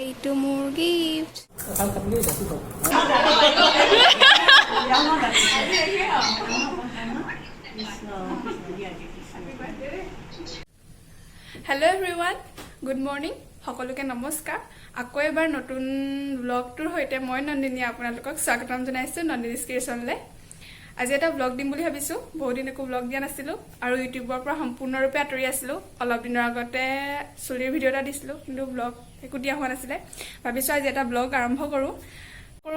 এইটো মোৰ gift. Hello' everyone, good morning. সকলোকে নমস্কাৰ। আকৌ এবাৰ নতুন ব্লগটোৰ সৈতে মই নন্দিনী আপোনালোকক স্বাগতম জনাইছোঁ নন্দিনীজ ক্ৰিয়েশ্যনলৈ। আজি এটা ব্লগ দিম বুলি ভাবিছোঁ। বহুত দিন একো ব্লগ দিয়া নাছিলোঁ আৰু ইউটিউবৰ পৰা সম্পূৰ্ণৰূপে আঁতৰি আছিলোঁ। অলপ দিনৰ আগতে চুলিৰ ভিডিঅ' এটা দিছিলোঁ, কিন্তু ব্লগ একো দিয়া হোৱা নাছিলে। ভাবিছোঁ আজি এটা ব্লগ আৰম্ভ কৰোঁ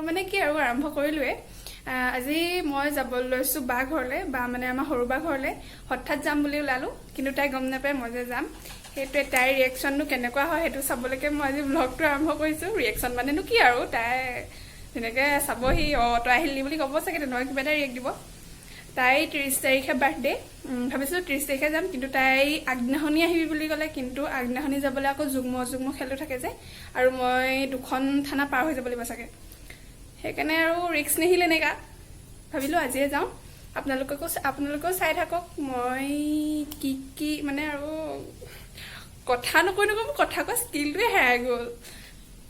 মানে কি আৰু আৰম্ভ কৰিলোৱেই। আজি মই যাব লৈছোঁ বা ঘৰলৈ, বা মানে আমাৰ সৰু বা ঘৰলৈ। হঠাৎ যাম বুলি ওলালোঁ, কিন্তু তাই গম নাপায় মই যে যাম। সেইটোৱে তাইৰ ৰিয়েকশ্যনটো কেনেকুৱা হয় সেইটো চাবলৈকে মই আজি ব্লগটো আৰম্ভ কৰিছোঁ। ৰিয়েকশ্যন মানেনো কি আৰু, তাই তেনেকৈ চাবহি, তই আহিলি বুলি ক'ব চাগে, তেনেকুৱা কিবা এটা ৰিয়েক্ট দিব। তাই 30 তাৰিখে বাৰ্থডে। ভাবিছিলোঁ 30 তাৰিখে যাম, কিন্তু তাই আগদিনাখনি আহিবি বুলি ক'লে। কিন্তু আগদিনাখনি যাবলৈ আকৌ যুগ্ম খেলো থাকে যে, আৰু মই 2খন থানা পাৰ হৈ যাব লাগিব চাগে। সেইকাৰণে আৰু ৰিস্ক নিহিলে এনেকা ভাবিলোঁ আজিয়ে যাওঁ। আপোনালোকেও চাই থাকক মই কি মানে আৰু কথা নকৈ মোৰ কথা কোৱা স্কিলটোৱে হেৰাই গ'ল।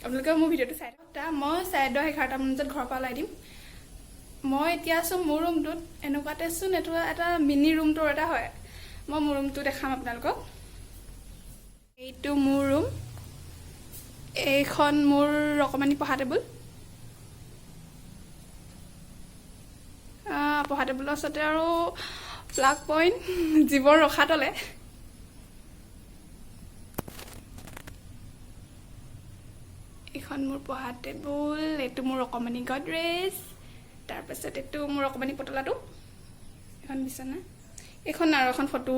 আপোনালোকে মোৰ ভিডিঅ'টো চাই থাকক। মই 11:30 বজাত ঘৰৰ পৰা ওলাই দিম। মই এতিয়া আছোঁ মোৰ ৰুমটোত। এনেকুৱাতেচোন এইটো এটা মিনি ৰুমটোৰ এটা হয়। মই মোৰ ৰুমটো দেখাম আপোনালোকক। এইটো মোৰ ৰুম। এইখন মোৰ অকণমানি পঢ়া টেবুল। পঢ়া টেবুলৰ ওচৰতে আৰু প্লাগ পইণ্ট, জীৱন ৰখা তলে। এইখন মোৰ পঢ়া টেবুল, এইটো মোৰ অকণমানি গডৰেজ, তাৰপাছত এইটো মোৰ অকণমানি পতলাটো, এখন বিচনা, এইখন আৰু এখন ফটো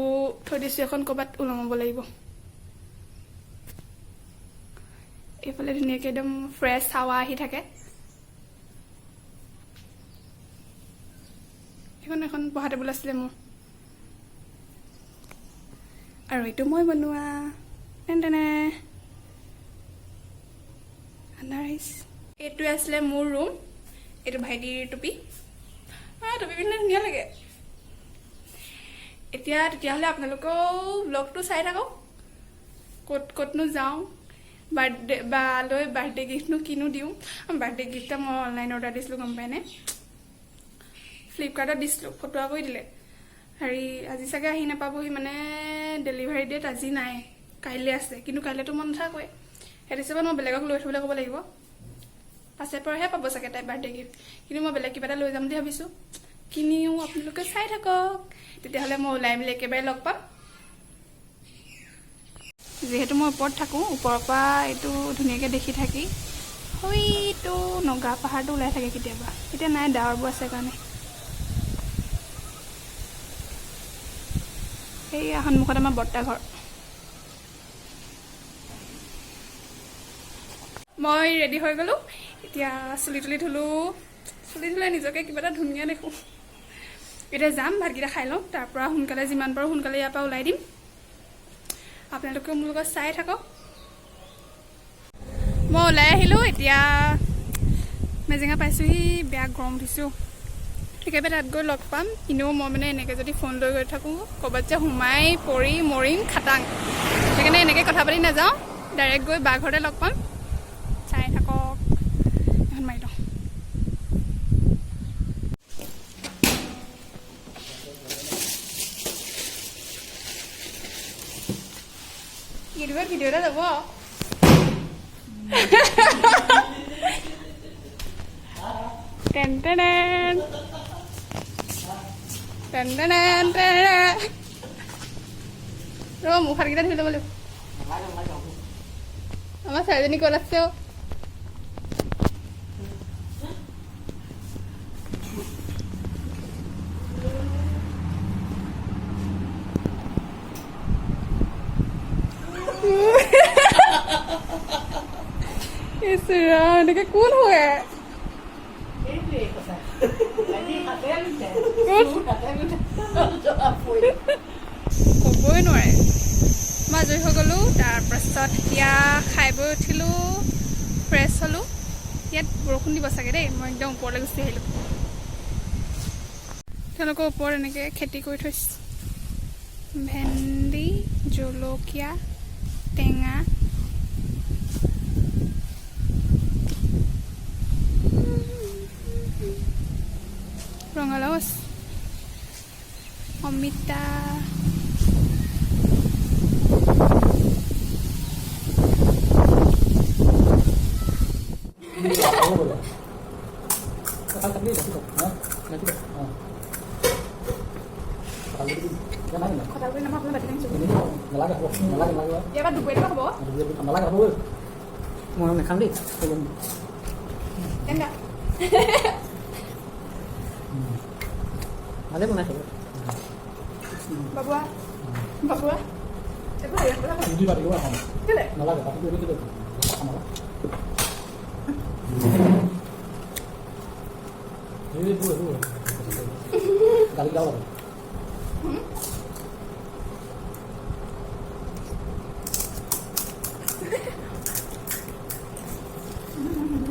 থৈ দিছোঁ, এখন ক'ৰবাত ওলমাব লাগিব। এইফালে ধুনীয়াকৈ একদম ফ্ৰেছ হাৱা আহি থাকে। এখন পঢ়া টেবুল আছিলে মোৰ। আৰু এইটো মই বনোৱা তেনে এইটোৱে আছিলে মোৰ ৰুম। এইটো ভাইটিৰ টুপি। টুপি পিন্ধিলে ধুনীয়া লাগে। তেতিয়াহ'লে আপোনালোকেও ব্লগটো চাই থাকক। ক'তনো যাওঁ, বাৰ্থডে গিফ্টনো কিনো দিওঁ। বাৰ্থডে গিফ্ট মই অনলাইন অৰ্ডাৰ দিছিলোঁ, গম পায়নে? ফ্লিপকাৰ্টত দিছিলোঁ, ফটোৱা কৰি দিলে। আজি চাগে আহি নাপাবহি, মানে ডেলিভাৰী ডেট আজি নাই, কাইলৈ আছে। কিন্তু কাইলৈতো মই নাথাকোৱে। সেইটো হিচাপত মই বেলেগক লৈ থ'বলৈ ক'ব লাগিব। পাছে পৰেহে পাব চাগে তাই বাৰ্থডে গিফ্ট। কিন্তু মই বেলেগ কিবা এটা লৈ যাম বুলি ভাবিছোঁ। কিনিও আপোনালোকে চাই থাকক। তেতিয়াহ'লে মই ওলাই মেলি একেবাৰে লগ পাম। যিহেতু মই ওপৰত থাকোঁ, ওপৰৰ পৰা এইটো ধুনীয়াকৈ দেখি থাকি হয়তো নগা পাহাৰটো ওলাই থাকে কেতিয়াবা। এতিয়া নাই, ডাৱৰবোৰ আছে কাৰণে। সেইয়া সন্মুখত আমাৰ বৰ্তা ঘৰ। মই ৰেডি হৈ গ'লোঁ। এতিয়া চুলি ধুলোঁ। চুলি ধুলে নিজকে কিবা এটা ধুনীয়া দেখোঁ। এতিয়া যাম, ভাতকেইটা খাই লওঁ। তাৰপৰা সোনকালে, যিমান পাৰোঁ সোনকালে ইয়াৰ পৰা ওলাই দিম। আপোনালোকেও মোৰ লগত চাই থাকক। মই ওলাই আহিলোঁ। এতিয়া মেজেঙা পাইছোঁহি। বেয়া গৰম উঠিছোঁ। একেবাৰে তাত গৈ লগ পাম। এনেও মই মানে এনেকৈ যদি ফোন লৈ গৈ থাকোঁ, ক'ৰবাত যে সোমাই পৰি মৰিম খাটাং। সেইকাৰণে এনেকৈ কথা পাতি নাযাওঁ, ডাইৰেক্ট গৈ বা ঘৰতে লগ পাম। চাই থাকক। এখন মাৰি লওঁ। ইউটিউবত ভিডিঅ' এটা যাব। মুখ হাতকেইটা ধুই ল'ব লাগিব। আমাৰ ছোৱালীজনী ক'ত আছে? এনেকে কোন হয়? ক'বই নোৱাৰে। মই আজৰি হৈ গ'লোঁ। তাৰপাছত এতিয়া খাই বৈ উঠিলোঁ, ফ্ৰেছ হ'লোঁ। ইয়াত বৰষুণ দিব চাগে দেই। মই একদম ওপৰলৈ গুচি আহিলোঁ। তেওঁলোকৰ ওপৰত এনেকৈ খেতি কৰি থৈছে। ভেন্দি, জলকীয়া, টেঙা, অমিতা কথা কৈ নামা আপোনাক বাতি আনিছোঁ ইয়াৰ দুপৰীয়া হ'ব মই নাখাম দেই কেনেকুৱা ভালে বনাইছে বাবুৱা বাবুৱা এইবোৰ কেলে গালি গাও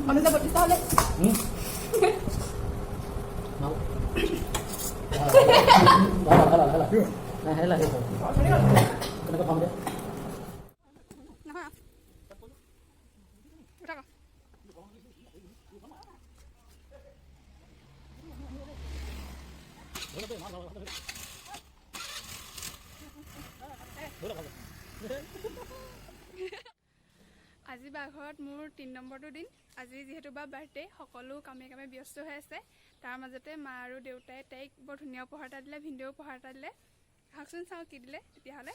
অনুজা বটিছা হ'লে আজি বাঘৰত মোৰ 3 নম্বৰটো দিন আজি যিহেতু বা বাৰ্থডে সকলো কামে কামে ব্যস্ত হৈ আছে তাৰ মাজতে মা আৰু দেউতাই তাইক বৰ ধুনীয়া উপহাৰ এটা দিলে ভিডিঅ' উপহাৰ এটা দিলে আহকচোন চাওঁ কি দিলে তেতিয়াহ'লে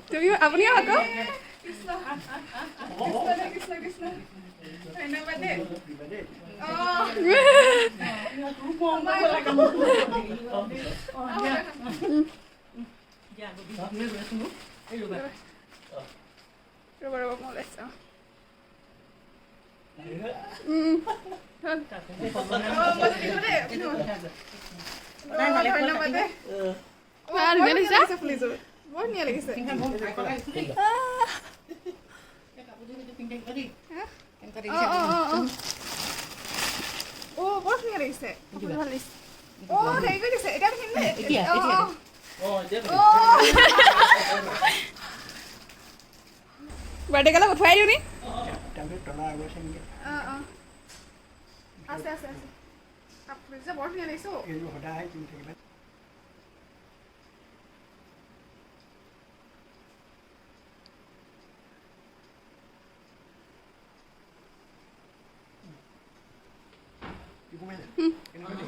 তুমি আপুনিও আকৌ কৃষ্ণ কৃষ্ণ ধন্যবাদ দেই ৰ'ব ৰ'ব মই ওলাইছোঁ ধন্যবাদ দেই ফুলিছোঁ বৰ ধুনীয়া লাগিছে বৰ ধুনীয়া লাগিছে ভাল লাগিছে হেৰি কৰি দিছে এতিয়া দেখিম দেই বাৰ্থডে কালত উঠুৱাই দিওঁ নি আছে আছে আছে কাপোৰ বৰ ধুনীয়া লাগিছে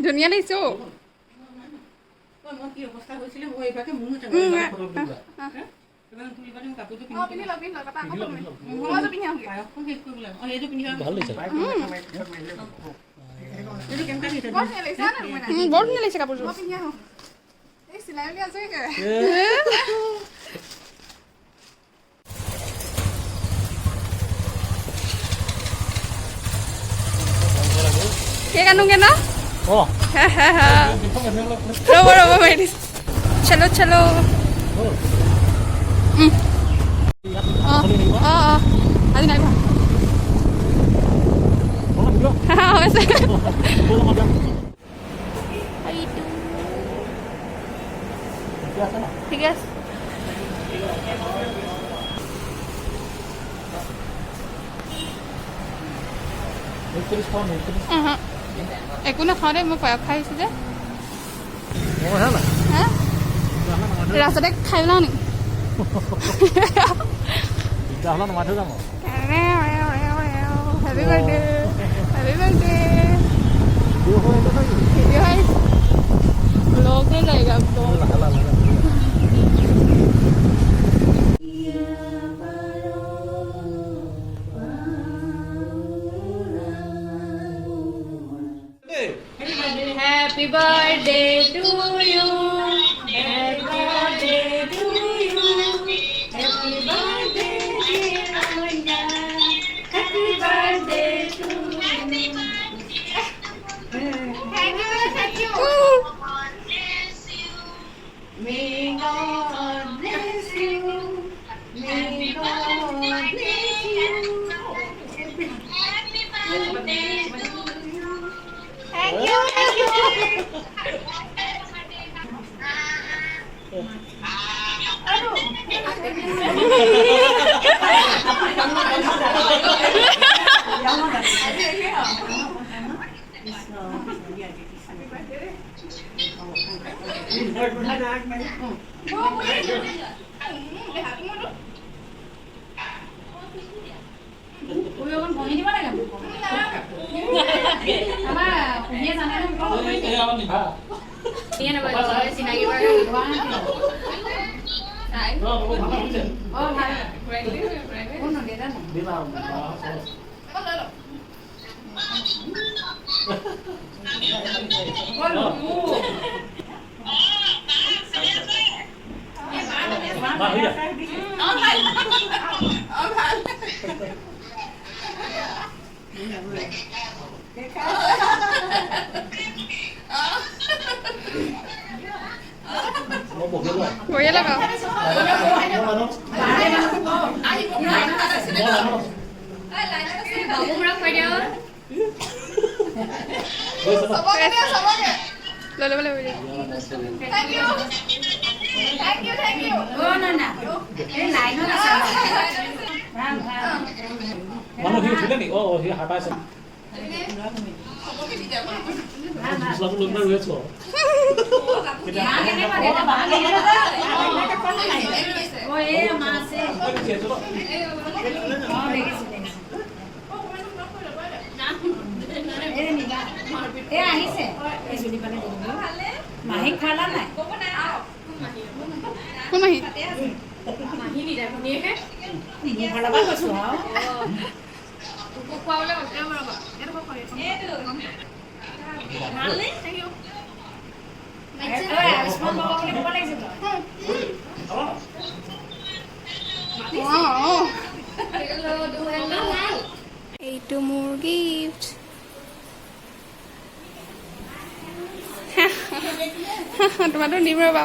ধুনীয়া লাগিছে কি অৱস্থা হৈছিলে মই এইবাৰকে মোৰ বৰ ধুনীয়া লাগিছে কাপোৰযোৰ চিলাই মেলি আছো কেক আনোগে ন ৰ'ব ৰ'ব মাৰি দিছো চলো চলো আজি নাই হৈছে ঠিক আছে একো নাখাওঁ দেই মই পায়স খাই আহিছোঁ যে ৰাস্তাতে খাই পেলাওঁ নি happy birthday happy birthday video' হয় ব্লগ नहीं लगेगा বঢ়িয়া লগা লৈ ল'ব মানুহ সি উঠিলে নেকি সি সাৰ পাইছে মছলাটো লৈ পেলাই ৰৈ আছো মাহী খালা নাই কোন মাহী ঘৰৰ পৰা কৈছো আয়ুষ্মান বাবা বুলি ক'ব লাগিছিল এইটো মোৰ গিফ্ট তোমাৰতো নিম ৰ'বা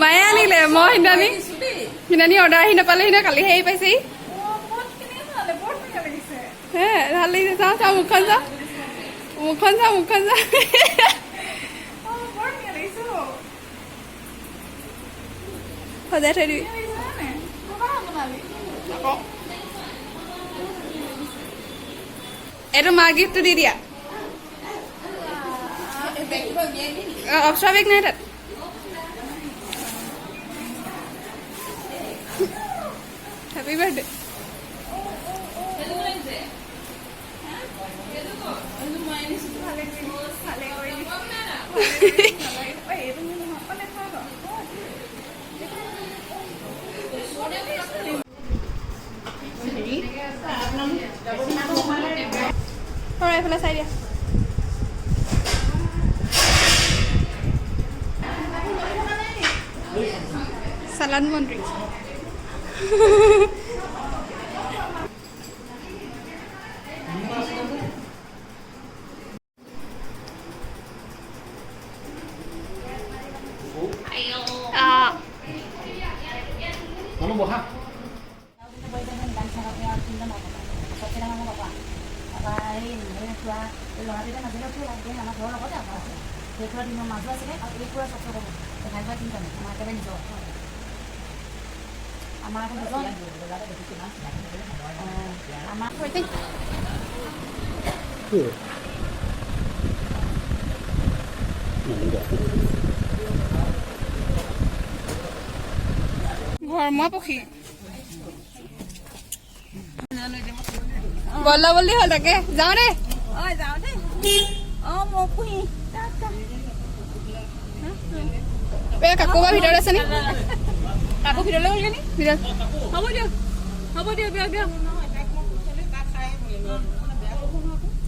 মায়ে আনিলে মই সিদিনানি অৰ্ডাৰ আহি নাপালে সিদিনা কালিহে আহি পাইছেহি হে ভাল লাগিছে চাওঁ চাওঁ মুখখন চাওঁ সজাই থৈ দিবি এইটো মা গিফ্টটো দি দিয়া অপ্সৰা বেগ নাই তাত হেপী বাৰ্থডে এইফালে চাই দিয়া চালান মন্ত্ৰী মানুহ বহা ঘৰমুৱা পক্ষী বল্লা বল্লি হ'ল তাকে যাওঁ দে কাকু বা ভিতৰত আছে নি কাকু ভিতৰলৈ গ'লগে নি ভিতৰত হ'ব দিয়ক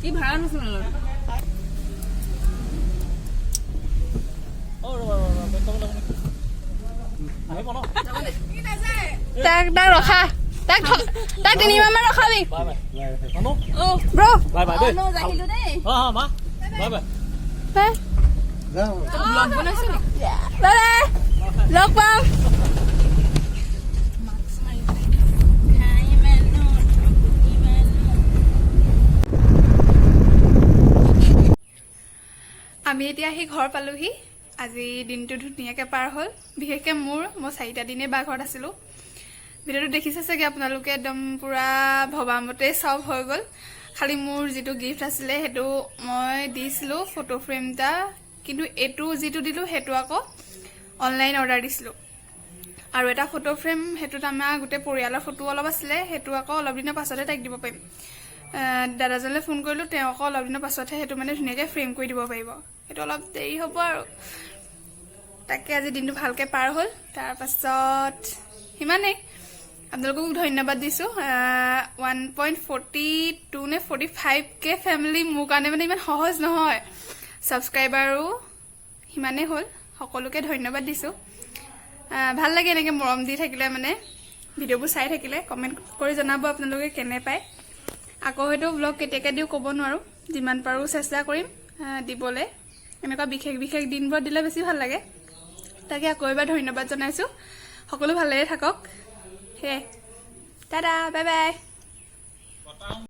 কি ভাড়া নুচোন তাক ৰখা তাক 3 মাহমান ৰখাবি বাই বাই মানু ব্ৰ বাই বাই দেই আহিলো দেই অ মা বাই বাই বাই ব্লগ বনাইছো বাই লগ পাম আমি এতিয়া আহি ঘৰ পালোহি আজি দিনটো ধুনীয়াকৈ পাৰ হ'ল বিশেষকৈ মই 4টা দিনেই বা ঘৰত আছিলোঁ ভিডিঅ'টো দেখিছে চাগে আপোনালোকে একদম পূৰা ভবামতে চব হৈ গ'ল খালি মোৰ যিটো গিফ্ট আছিলে সেইটো মই দিছিলোঁ ফটো ফ্ৰেম এটা কিন্তু এইটো যিটো দিলোঁ সেইটো আকৌ অনলাইন অৰ্ডাৰ দিছিলোঁ আৰু এটা ফটো ফ্ৰেম সেইটোত আমাৰ গোটেই পৰিয়ালৰ ফটো অলপ আছিলে সেইটো আকৌ অলপ দিনৰ পাছতহে তাইক দিব পাৰিম দাদাজনলৈ ফোন কৰিলোঁ তেওঁ আকৌ অলপ দিনৰ পাছতহে সেইটো মানে ধুনীয়াকৈ ফ্ৰেম কৰি দিব পাৰিব সেইটো অলপ দেৰি হ'ব আৰু তাকে আজি দিনটো ভালকৈ পাৰ হ'ল তাৰপাছত সিমানেই আপোনালোকক ধন্যবাদ দিছোঁ 1.42 নে 45K ফেমিলি মোৰ কাৰণে মানে ইমান সহজ নহয় ছাবস্ক্ৰাইবাৰো সিমানেই হ'ল সকলোকে ধন্যবাদ দিছোঁ ভাল লাগে এনেকৈ মৰম দি থাকিলে মানে ভিডিঅ'বোৰ চাই থাকিলে কমেণ্ট কৰি জনাব আপোনালোকে কেনে পায় আকৌ হয়তো ব্লগ কেতিয়াকৈ দিওঁ ক'ব নোৱাৰোঁ যিমান পাৰোঁ চেষ্টা কৰিম দিবলৈ এনেকুৱা বিশেষ দিনবোৰত দিলে বেছি ভাল লাগে তাকে আকৌ এবাৰ ধন্যবাদ জনাইছোঁ সকলো ভালেৰে থাকক সেয়াই দাদা বাই বাই